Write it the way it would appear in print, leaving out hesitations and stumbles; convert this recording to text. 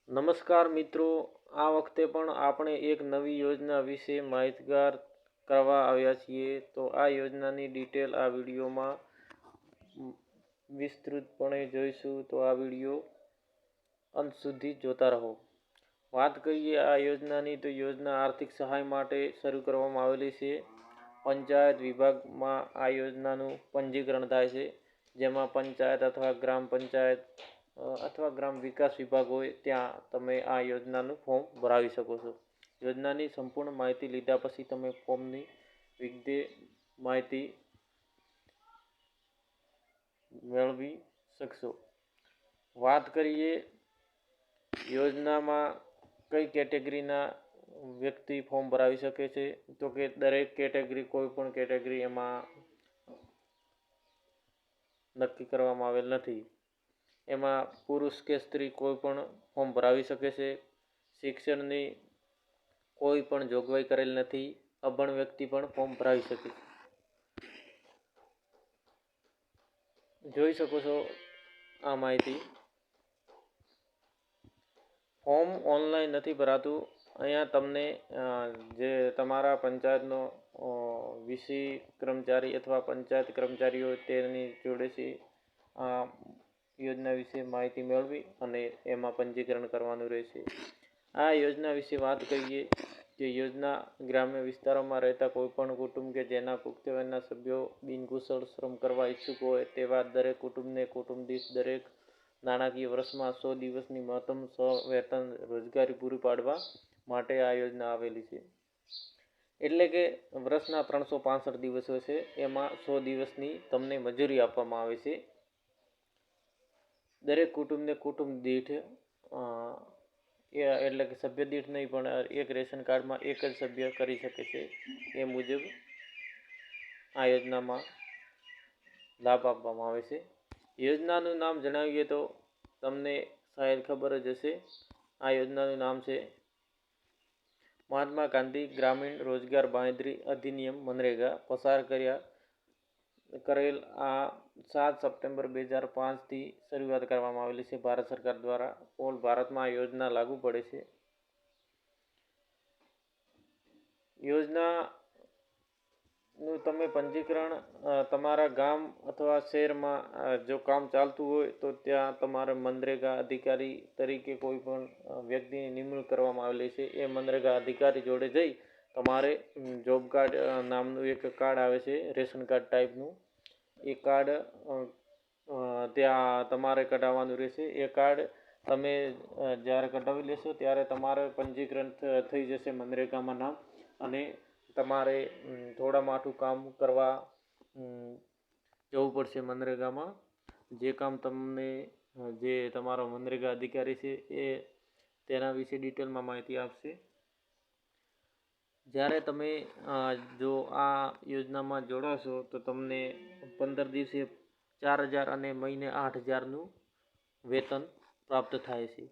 નમસ્કાર મિત્રો, આ વખતે પણ આપણે એક નવી યોજના વિશે માહિતગાર કરવા આવ્યા છીએ. તો આ યોજનાની ડિટેલ આ વિડીયોમાં વિસ્તૃતપણે જોઈશું, તો આ વિડીયો અંત સુધી જોતા રહો. વાત કરીએ આ યોજનાની, તો યોજના આર્થિક સહાય માટે શરૂ કરવામાં આવેલી છે. પંચાયત વિભાગમાં આ યોજનાનું પંજીકરણ થાય છે, જેમાં પંચાયત અથવા ગ્રામ પંચાયત અથવા ગ્રામ વિકાસ વિભાગ હોય ત્યાં તમે આ યોજનાનું ફોર્મ ભરાવી શકો છો. યોજનાની સંપૂર્ણ માહિતી લીધા પછી તમે ફોર્મની વિગતે માહિતી મેળવી શકશો. વાત કરીએ યોજનામાં કઈ કેટેગરીના વ્યક્તિ ફોર્મ ભરાવી શકે છે, તો કે દરેક કેટેગરી, કોઈ પણ કેટેગરી એમાં નક્કી કરવામાં આવેલ નથી. એમાં પુરુષ કે સ્ત્રી કોઈ પણ ફોર્મ ભરાવી શકે છે. શિક્ષણની કોઈ પણ જોગવાઈ કરેલ નથી. અભણ વ્યક્તિ પણ ફોર્મ ભરાવી શકે છે. જોઈ શકો છો આ માહિતી. ફોર્મ ઓનલાઈન નથી ભરાતું. અહીંયા તમને જે તમારા પંચાયતનો વીસી કર્મચારી અથવા પંચાયત કર્મચારીઓ તેની જોડેથી આ યોજના વિશે માહિતી મેળવી અને એમાં પંજીકરણ કરવાનું રહેશે. આ યોજના વિશે વાત કરીએ કે યોજના ગ્રામ્ય વિસ્તારોમાં રહેતા કોઈપણ કુટુંબ કે જેના પુખ્ત વયના સભ્યો બિનકુશળ શ્રમ કરવા ઈચ્છુક હોય તેવા દરેક કુટુંબને કુટુંબ દીઠ દરેક નાણાકીય વર્ષમાં 100 દિવસની મહત્તમ વેતન રોજગારી પૂરી પાડવા માટે આ યોજના આવેલી છે. એટલે કે વર્ષના 365 દિવસો છે, એમાં 100 દિવસની તમને મજૂરી આપવામાં આવે છે. દરેક કુટુંબને કુટુંબ દીઠ એટલે કે સભ્ય દીઠ નહીં, પણ એક રેશન કાર્ડમાં એક જ સભ્ય કરી શકે છે. એ મુજબ આ યોજનામાં લાભ આપવામાં આવે છે. યોજનાનું નામ જણાવીએ તો તમને શાયદ ખબર જ હશે. આ યોજનાનું નામ છે મહાત્મા ગાંધી ગ્રામીણ રોજગાર બાંહેધરી અધિનિયમ મનરેગા. પસાર કરેલ આ 7 સપ્ટેમ્બર 2005થી શરૂઆત કરવામાં આવેલી છે ભારત સરકાર દ્વારા. ઓલ ભારતમાં આ યોજના લાગુ પડે છે. યોજનાનું તમે પંજીકરણ તમારા ગામ અથવા શહેરમાં જો કામ ચાલતું હોય તો ત્યાં તમારે મનરેગા અધિકારી તરીકે કોઈ પણ વ્યક્તિની નિમણૂક કરવામાં આવેલી છે. એ મનરેગા અધિકારી જોડે જઈ તમારે જોબ કાર્ડ નામનું એક કાર્ડ આવે છે, રેશન કાર્ડ ટાઈપનું. એ કાર્ડ ત્યાં તમારે કઢાવવાનું રહેશે. એ કાર્ડ તમે જ્યારે કઢાવી લેશો ત્યારે તમારે પંજીકરણ થઈ જશે મનરેગામાં નામ, અને તમારે થોડા માઠું કામ કરવા જવું પડશે મનરેગામાં. જે કામ તમને જે તમારો મનરેગા અધિકારી છે એ તેના વિશે ડિટેલમાં માહિતી આપશે. જ્યારે તમે જો આ યોજનામાં જોડાશો તો તમને 15 દિવસે 4000 અને મહિને 8000નું વેતન પ્રાપ્ત થાય છે.